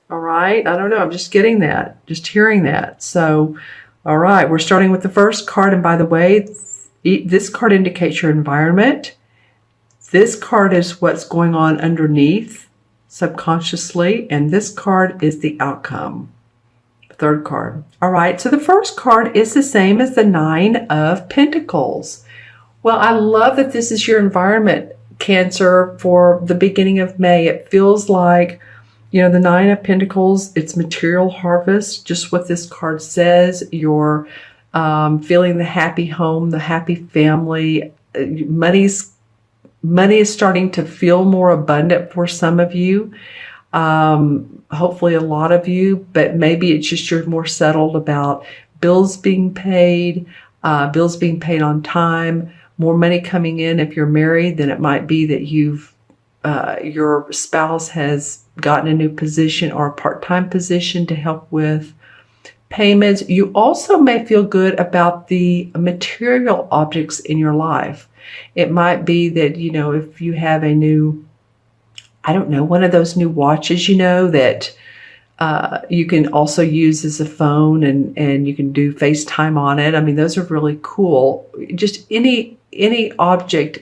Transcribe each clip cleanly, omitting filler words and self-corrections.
All right. I don't know. I'm just getting that, just hearing that. So, all right. We're starting with the first card. And by the way, this card indicates your environment. This card is what's going on underneath subconsciously. And this card is the outcome. Third card. All right. So the first card is the same as the Nine of Pentacles. Well, I love that this is your environment, Cancer, for the beginning of May. It feels like, you know, the Nine of Pentacles, it's material harvest, just what this card says. You're feeling the happy home, the happy family. Money is starting to feel more abundant for some of you. Hopefully a lot of you, but maybe it's just you're more settled about bills being paid on time, more money coming in. If you're married, then it might be that your spouse has gotten a new position or a part-time position to help with payments. You also may feel good about the material objects in your life. It might be that, you know, if you have a new, I don't know, one of those new watches, you know, that you can also use as a phone, and you can do FaceTime on it. I mean, those are really cool. Just any object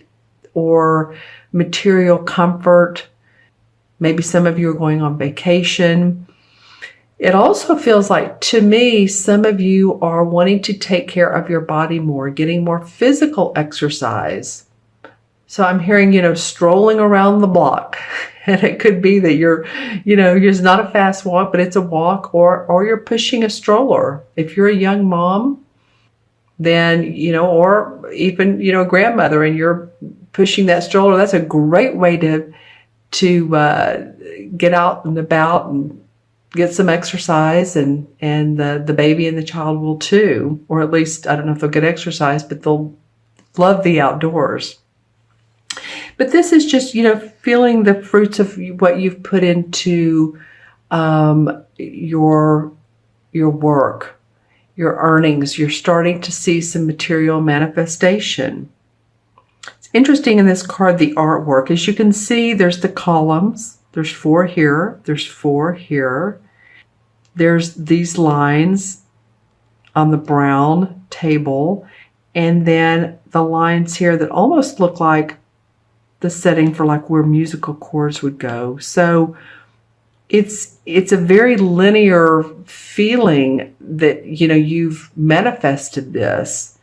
or material comfort. Maybe some of you are going on vacation. It also feels like, to me, some of you are wanting to take care of your body more, getting more physical exercise. So I'm hearing, you know, strolling around the block. And it could be that you're, you know, it's not a fast walk, but it's a walk, or you're pushing a stroller. If you're a young mom, then, you know, or even, you know, a grandmother, and you're pushing that stroller, that's a great way to get out and about and get some exercise, and the baby and the child will too, or at least, I don't know if they'll get exercise, but they'll love the outdoors. But this is just, you know, feeling the fruits of what you've put into your work, your earnings. You're starting to see some material manifestation. It's interesting in this card, the artwork. As you can see, there's the columns. There's 4 here. There's 4 here. There's these lines on the brown table. And then the lines here that almost look like the setting for like where musical chords would go. So it's a very linear feeling that, you know, you've manifested this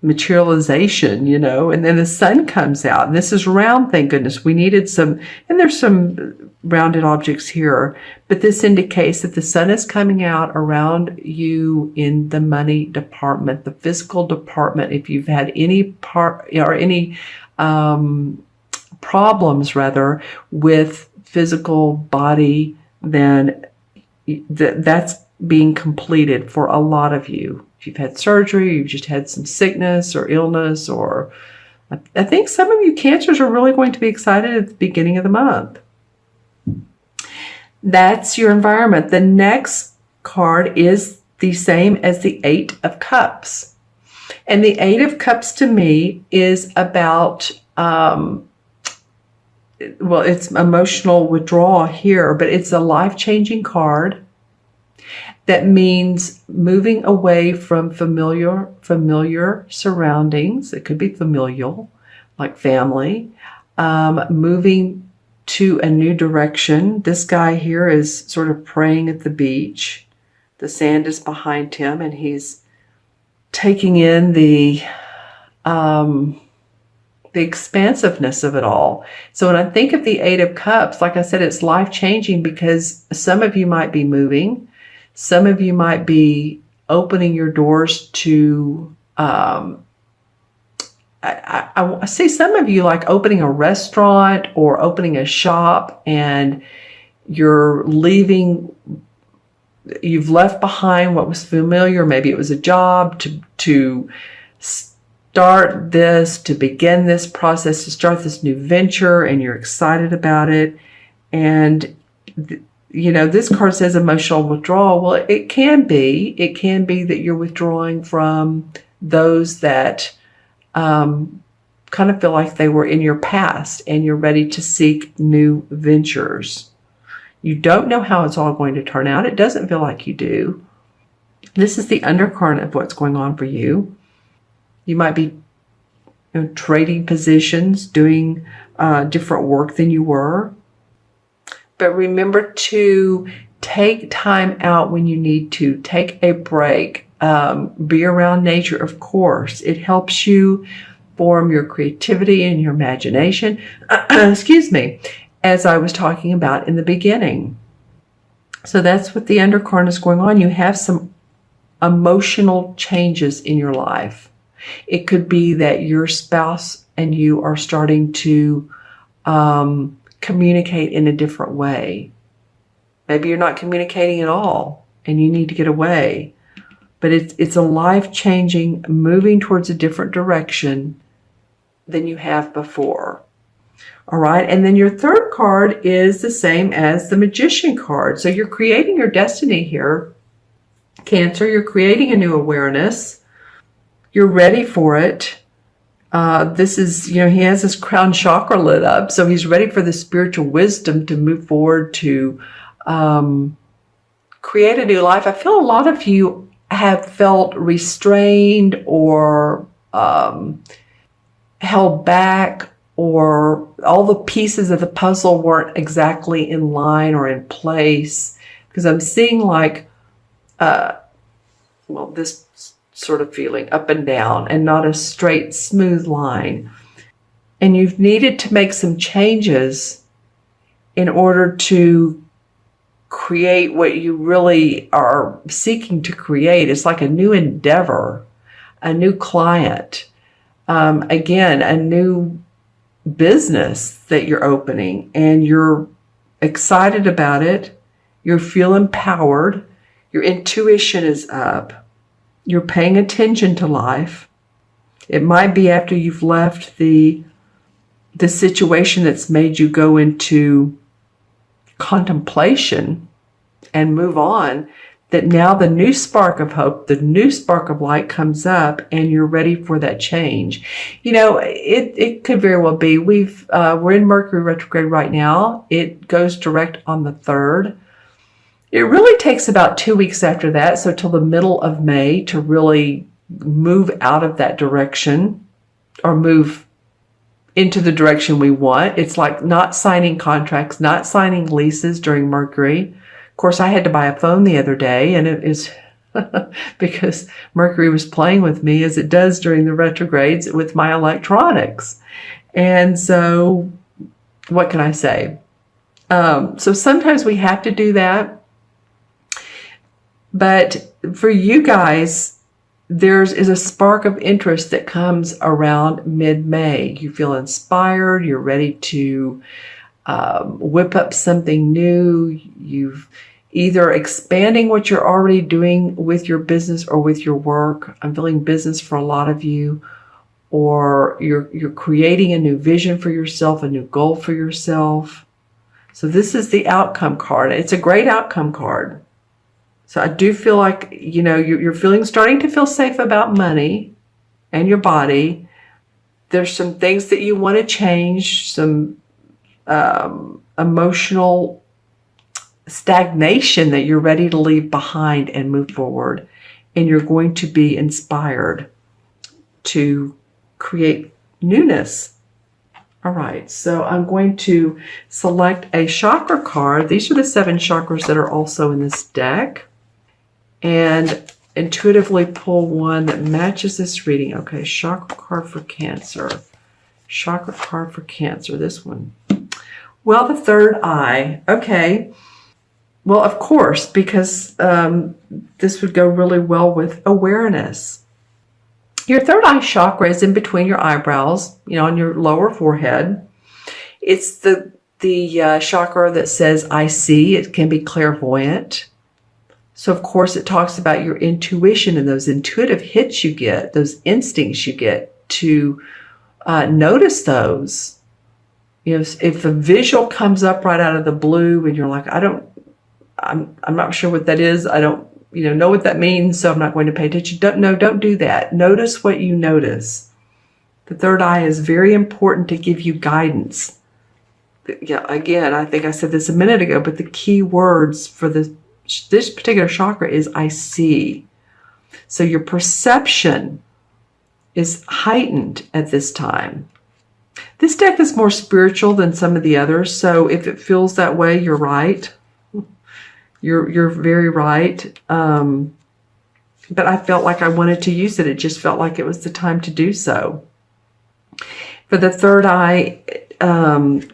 materialization, you know, and then the sun comes out, and this is round. Thank goodness. We needed some, and there's some rounded objects here, but this indicates that the sun is coming out around you in the money department, the physical department. If you've had any problems rather with physical body, then that's being completed for a lot of you. If you've had surgery, you've just had some sickness or illness, or I think some of you Cancers are really going to be excited at the beginning of the month. That's your environment. The next card is the same as the Eight of Cups. And the Eight of Cups to me is about, well, it's emotional withdrawal here, but it's a life-changing card. That means moving away from familiar surroundings. It could be familial, like family. Moving to a new direction. This guy here is sort of praying at the beach. The sand is behind him, and he's taking in the expansiveness of it all. So when I think of the Eight of Cups, like I said, it's life-changing because some of you might be moving. Some of you might be opening your doors to, I see some of you like opening a restaurant or opening a shop, and you're leaving, you've left behind what was familiar. Maybe it was a job to start this, to begin this process, to start this new venture, and you're excited about it. And you know, this card says emotional withdrawal. Well, it can be that you're withdrawing from those that kind of feel like they were in your past, and you're ready to seek new ventures. You don't know how it's all going to turn out. It doesn't feel like you do. This is the undercurrent of what's going on for you. You might be trading positions, doing different work than you were. But remember to take time out when you need to. Take a break. Be around nature, of course. It helps you form your creativity and your imagination. Excuse me, as I was talking about in the beginning. So that's what the undercurrent is going on. You have some emotional changes in your life. It could be that your spouse and you are starting to communicate in a different way. Maybe you're not communicating at all and you need to get away. But it's a life-changing, moving towards a different direction than you have before. All right, and then your third card is the same as the Magician card. So you're creating your destiny here, Cancer. You're creating a new awareness. You're ready for it. This is, he has his crown chakra lit up, so he's ready for the spiritual wisdom to move forward to create a new life. I feel a lot of you have felt restrained or held back, or all the pieces of the puzzle weren't exactly in line or in place, because I'm seeing like, this sort of feeling up and down and not a straight, smooth line. And you've needed to make some changes in order to create what you really are seeking to create. It's like a new endeavor, a new client, again, a new business that you're opening, and you're excited about it. You feel empowered. Your intuition is up. You're paying attention to life. It might be after you've left the situation that's made you go into contemplation and move on, that now the new spark of hope, the new spark of light comes up, and you're ready for that change. It could very well be. We're in Mercury retrograde right now. It goes direct on the 3rd. It really takes about 2 weeks after that, so till the middle of May, to really move out of that direction or move into the direction we want. It's like not signing contracts, not signing leases during Mercury. Of course, I had to buy a phone the other day, and it is because Mercury was playing with me, as it does during the retrogrades, with my electronics. And so what can I say? So sometimes we have to do that. But for you guys, there is a spark of interest that comes around mid-May. You feel inspired. You're ready to whip up something new. You've either expanding what you're already doing with your business or with your work. I'm feeling business for a lot of you. Or you're creating a new vision for yourself, a new goal for yourself. So this is the outcome card. It's a great outcome card. So I do feel like, you're starting to feel safe about money and your body. There's some things that you want to change, some emotional stagnation that you're ready to leave behind and move forward. And you're going to be inspired to create newness. All right, so I'm going to select a chakra card. These are the 7 chakras that are also in this deck. And intuitively pull one that matches this reading. Okay, chakra card for Cancer. Chakra card for Cancer, this one. Well, the third eye. Okay. Well, of course, because this would go really well with awareness. Your third eye chakra is in between your eyebrows, on your lower forehead. It's the chakra that says, I see. It can be clairvoyant. So, of course, it talks about your intuition and those intuitive hits you get, those instincts you get to notice those. If a visual comes up right out of the blue and you're like, I'm not sure what that is. I don't, know what that means, so I'm not going to pay attention. Don't do that. Notice what you notice. The third eye is very important to give you guidance. Yeah, again, I think I said this a minute ago, but the key words for this particular chakra is I see. So your perception is heightened at this time. This deck is more spiritual than some of the others, so if it feels that way, you're right. You're very right. But I felt like I wanted to use it. It just felt like it was the time to do so. For the third eye, of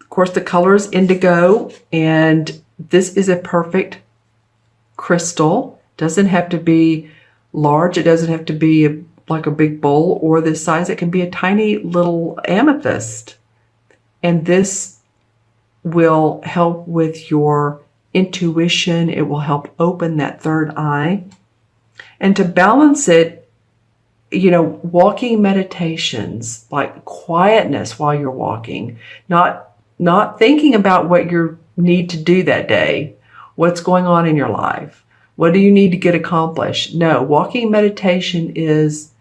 course, the color is indigo, and this is a perfect crystal. Doesn't have to be large. It doesn't have to be like a big bowl or this size. It can be a tiny little amethyst. And this will help with your intuition. It will help open that third eye. And to balance it, you know, walking meditations, like quietness while you're walking, not thinking about what you need to do that day, what's going on in your life, what do you need to get accomplished. No, walking meditation is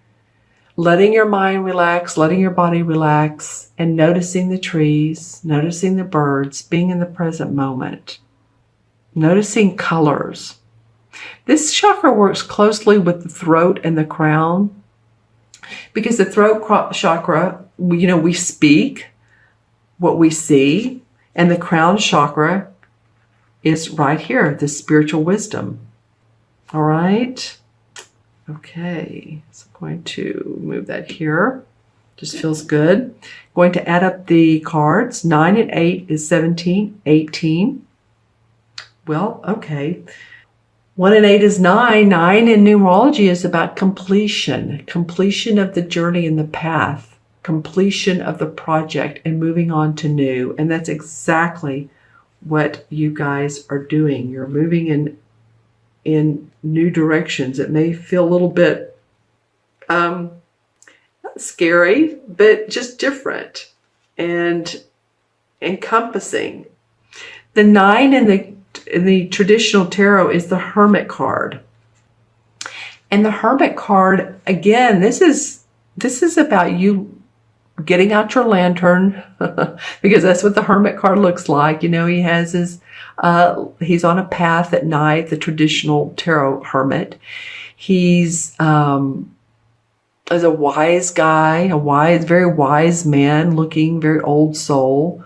letting your mind relax, letting your body relax, and noticing the trees, noticing the birds, being in the present moment, noticing colors. This chakra works closely with the throat and the crown, because the throat chakra, you know, we speak what we see, and the crown chakra is right here, the spiritual wisdom. All right. Okay, so I'm going to move that here. Just feels good. Going to add up the cards. 9 and 8 is 17, 18. Well, okay. 1 and 8 is 9. 9 in numerology is about completion. Completion of the journey and the path. Completion of the project and moving on to new. And that's exactly what you guys are doing. You're moving in new directions. It may feel a little bit not scary, but just different and encompassing. The 9 in the traditional tarot is the Hermit card. And the Hermit card, again, this is about you getting out your lantern, because that's what the Hermit card looks like. You know, he has his, he's on a path at night, the traditional tarot hermit. He's as a wise guy, very wise man, looking very old soul.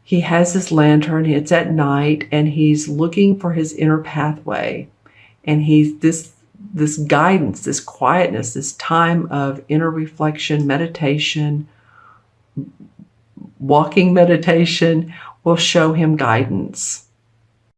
He has this lantern, it's at night, and he's looking for his inner pathway. And he's this guidance, this quietness, this time of inner reflection, meditation, walking meditation will show him guidance.